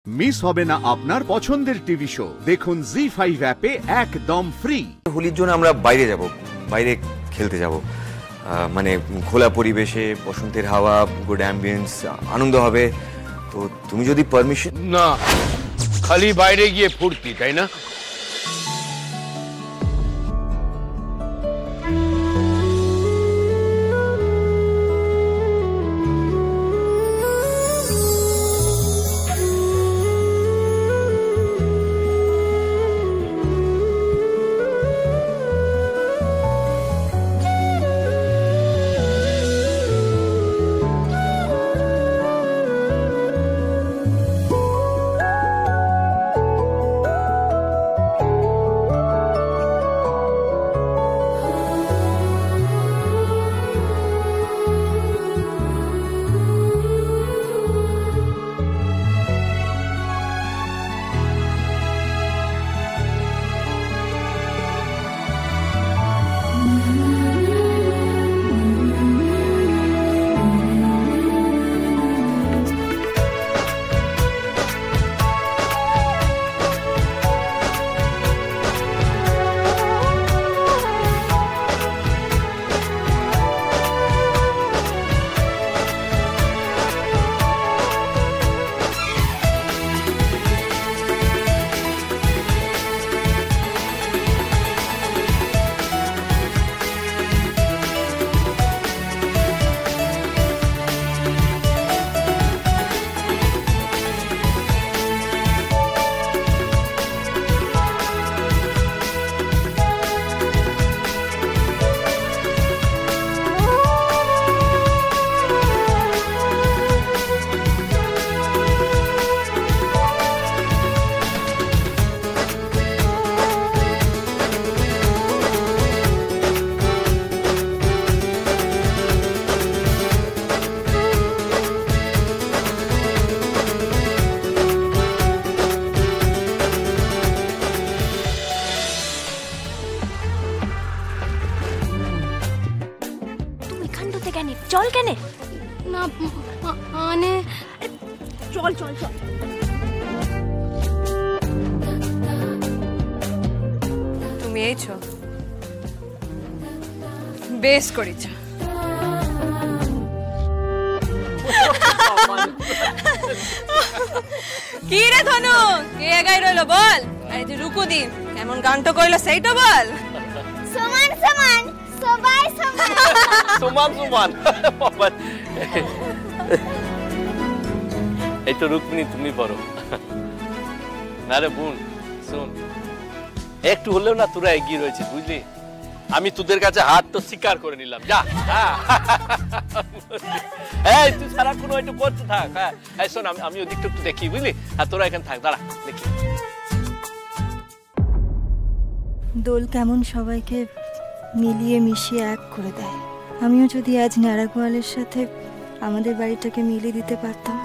Miss হবে না আপনার পছন্দের টিভি শো। দেখুন জি5 অ্যাপে একদম ফ্রি। হোলির জন্য আমরা বাইরে যাব, বাইরে খেলতে যাব, মানে খোলা পরিবেশে, বসন্তের হাওয়া, গুড অ্যাম্বিয়েন্স, আনন্দ হবে। তো তুমি যদি পারমিশন। না, খালি বাইরে গিয়ে ফুর্তি, তাই না? চল কেন না মানে চল চল চল। তুমি এইছো, বেশ করেছ। কি রে ধনু, কে এগাই রইলো বল? আরে যে রুকু দিন কেমন গানটা কইলো সেইটা বল। সমান সমান সবাই সমান সমান সমান। এই তো রুকমিনি, তুমি বলো না রে বোন। শোন, একটু হলেও না তোরা এগিয়ে রয়েছে, বুঝলি? আমি তোদের কাছে হাত তো স্বীকার করে নিলাম। যা এই তুই সারাক্ষণ একটু করতে থাক। হ্যাঁ শোন, আমি ওদিকটা একটু দেখি, বুঝলি? আর তোরা এখানে থাক, দাঁড়া দেখি। দোল কেমন সবাইকে মিলিয়ে মিশিয়ে এক করে দেয়। আমিও যদি আজ ন্যাড়া গোয়ালের সাথে আমাদের বাড়িটাকে মিলিয়ে দিতে পারতাম।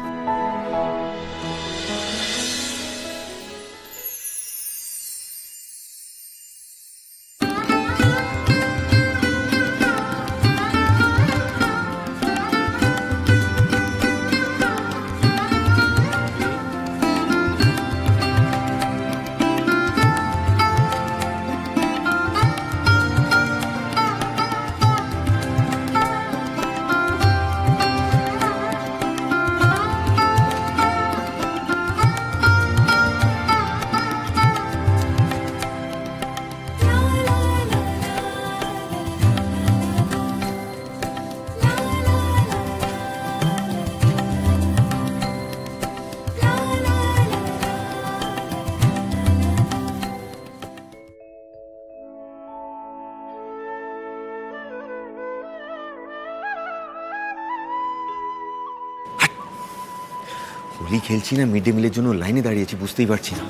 হোলি খেলছি না মিড ডে মিলের জন্য লাইনে দাঁড়িয়েছি, বুঝতেই পারছি না।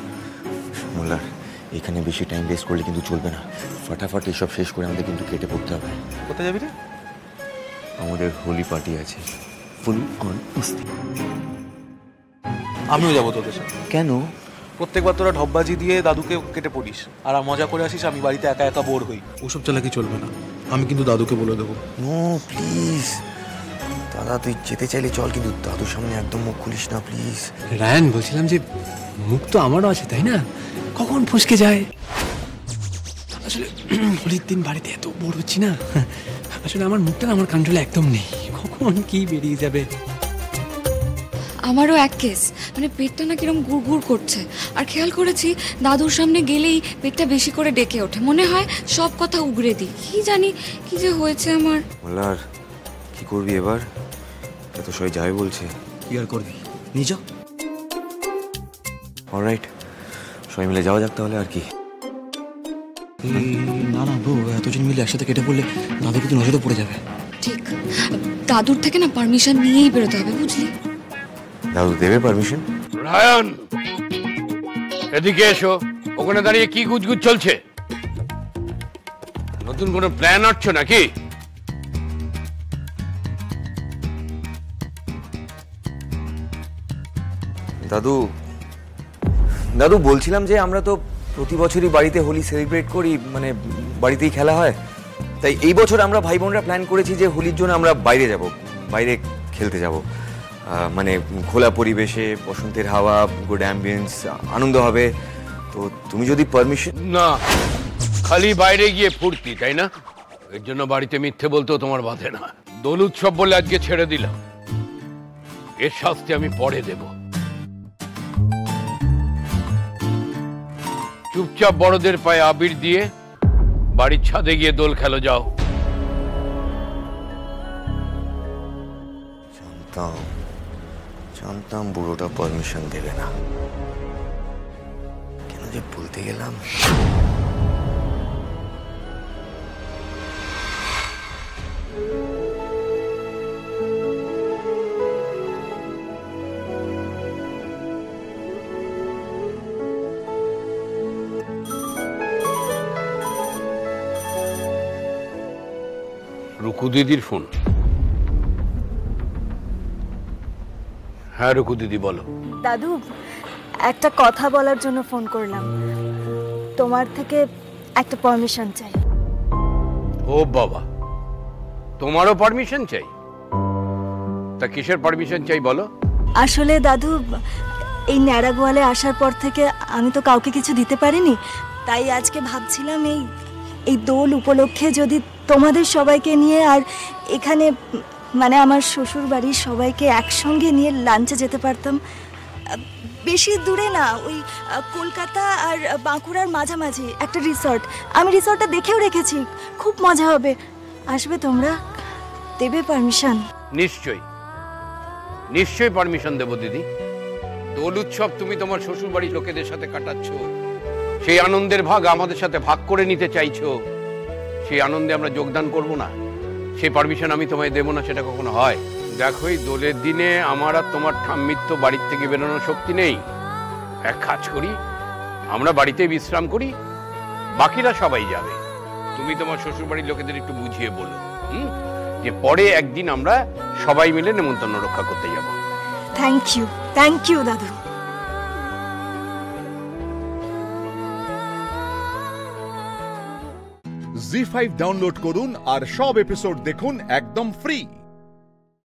মোল্লার, এখানে বেশি টাইম ওয়েস্ট করলে কিন্তু চলবে না। ফাটাফাট এসব শেষ করে আমাদের কিন্তু কেটে পড়তে হবে। কোথায় যাবি রে? আমাদের হোলি পার্টি আছে, ফুল অন মস্তি। আমিও যাবো তোদের সাথে। কেন? প্রত্যেকবার তোরা ঢপবাজি দিয়ে দাদুকে কেটে পড়িস আর মজা করে আসিস, আমি বাড়িতে একা একা বোর হই। ওসব চালাকি চলবে না, আমি কিন্তু দাদুকে বলে দেবো। নো প্লিজ, দাদা তুই যেতে চাইলে চল, কিন্তু দাদুর সামনে একদম মুখ খুলিস না প্লিজ। রায়ান, বলছিলাম যে মুখ তো আমারও আছে তাই না, কখন ফসকে যায়। আসলে হোলির দিন বাড়িতে এত বোর হচ্ছি না, আসলে আমার মুখটা না আমার কন্ট্রোলে একদম নেই, কখন কি বেরিয়ে যাবে। আমারও এক কেস, মানে পেটটা না কিরম গুড় করছে, আর খেয়াল করেছি দাদুর সামনে গেলেই পেটটা বেশি করে ডেকে ওঠে, মনে হয় সব কথা উগড়ে দিই। কি জানি কি যে হয়েছে আমার। মোল্লার কি করবি এবার? এত সবাই যাবে বলছে। কি আর করবি, নিয়ে যা। অলরাইট, সবাই মিলে যাওয়া যাক তাহলে। আর কি না না ব্রো, এতজন মিলে একসাথে কেটে পড়লে দাদু কিন্তু নজরে পড়ে যাবে। ঠিক, দাদুর থেকে না পারমিশন নিয়েই বেরোতে হবে, বুঝলি? দাদু দেবে পারমিশন? রায়ান, এদিকে এসো। ওখানে দাঁড়িয়ে কি গুজগুজ চলছে? নতুন কোনো প্ল্যান আঁটছো নাকি? দাদু দাদু বলছিলাম যে আমরা তো প্রতি বছরই বাড়িতে হোলি সেলিব্রেট করি, মানে বাড়িতেই খেলা হয়। তাই এই বছর আমরা ভাই বোনরা প্ল্যান করেছি যে হোলির জন্য আমরা বাইরে যাব, বাইরে খেলতে যাব। মানে খোলা পরিবেশে, বসন্তের হাওয়া, গুড অ্যাম্বিয়েন্স, আনন্দ হবে। তো তুমি যদি পারমিশন। না, খালি বাইরে গিয়ে ফুর্তি, তাই না? এর জন্য বাড়িতে মিথ্যে বলতেও তোমার বাধে না। দোল উৎসব বলে আজকে ছেড়ে দিলাম, এর শাস্তি আমি পরে দেব। চুপচাপ বড়দের পায়ে আবির দিয়ে বাড়ির ছাদে গিয়ে দোল খেলো, যাও। জানতাম বুড়োটা পারমিশন দেবে না, কেন যে বলতে গেলাম। রুকু দিদির ফোন। হ্যাঁ রুকু দিদি, বলো। দাদু, একটা কথা বলার জন্য ফোন করলাম। তোমার থেকে একটা পারমিশন চাই। ও বাবা, তোমারও পারমিশন চাই? তা কিসের পারমিশন চাই বলো? আসলে দাদু, এই ন্যাড়া গোয়ালে আসার পর থেকে আমি তো কাউকে কিছু দিতে পারিনি, তাই আজকে ভাবছিলাম এই দোল উপলক্ষে যদি তোমাদের সবাইকে নিয়ে আর এখানে মানে আমার শ্বশুর বাড়ির সবাইকে একসঙ্গে নিয়ে লাঞ্চে যেতে পারতাম। বেশি দূরে না, ওই কলকাতা আর বাঁকুড়ার মাঝামাঝি একটা রিসর্ট। আমি রিসর্টটা দেখেও রেখেছি, খুব মজা হবে। আসবে তোমরা? দেবে পারমিশন? নিশ্চয়ই নিশ্চয়ই পারমিশন দেব দিদি। দোল উৎসব তুমি তোমার শ্বশুর বাড়ির লোকেদের সাথে কাটাচ্ছ, সেই আনন্দের ভাগ আমাদের সাথে ভাগ করে নিতে চাইছো। সেই আনন্দে আমরা যোগদান করব না? সেই পারমিশন আমি তোমায় দেবো না, সেটা কখনো হয়? দেখো, এই দোলের দিনে আমার আর তোমার ঠাম্মির তো বাড়ির থেকে বেরোনোর শক্তি নেই। এক কাজ করি, আমরা বাড়িতে বিশ্রাম করি, বাকিরা সবাই যাবে। তুমি তোমার শ্বশুর বাড়ির লোকেদের একটু বুঝিয়ে বলো যে পরে একদিন আমরা সবাই মিলে নেমন্তন্ন রক্ষা করতে যাব। থ্যাংক ইউ দাদু। জি5 ডাউনলোড করুন আর সব এপিসোড দেখুন একদম ফ্রি।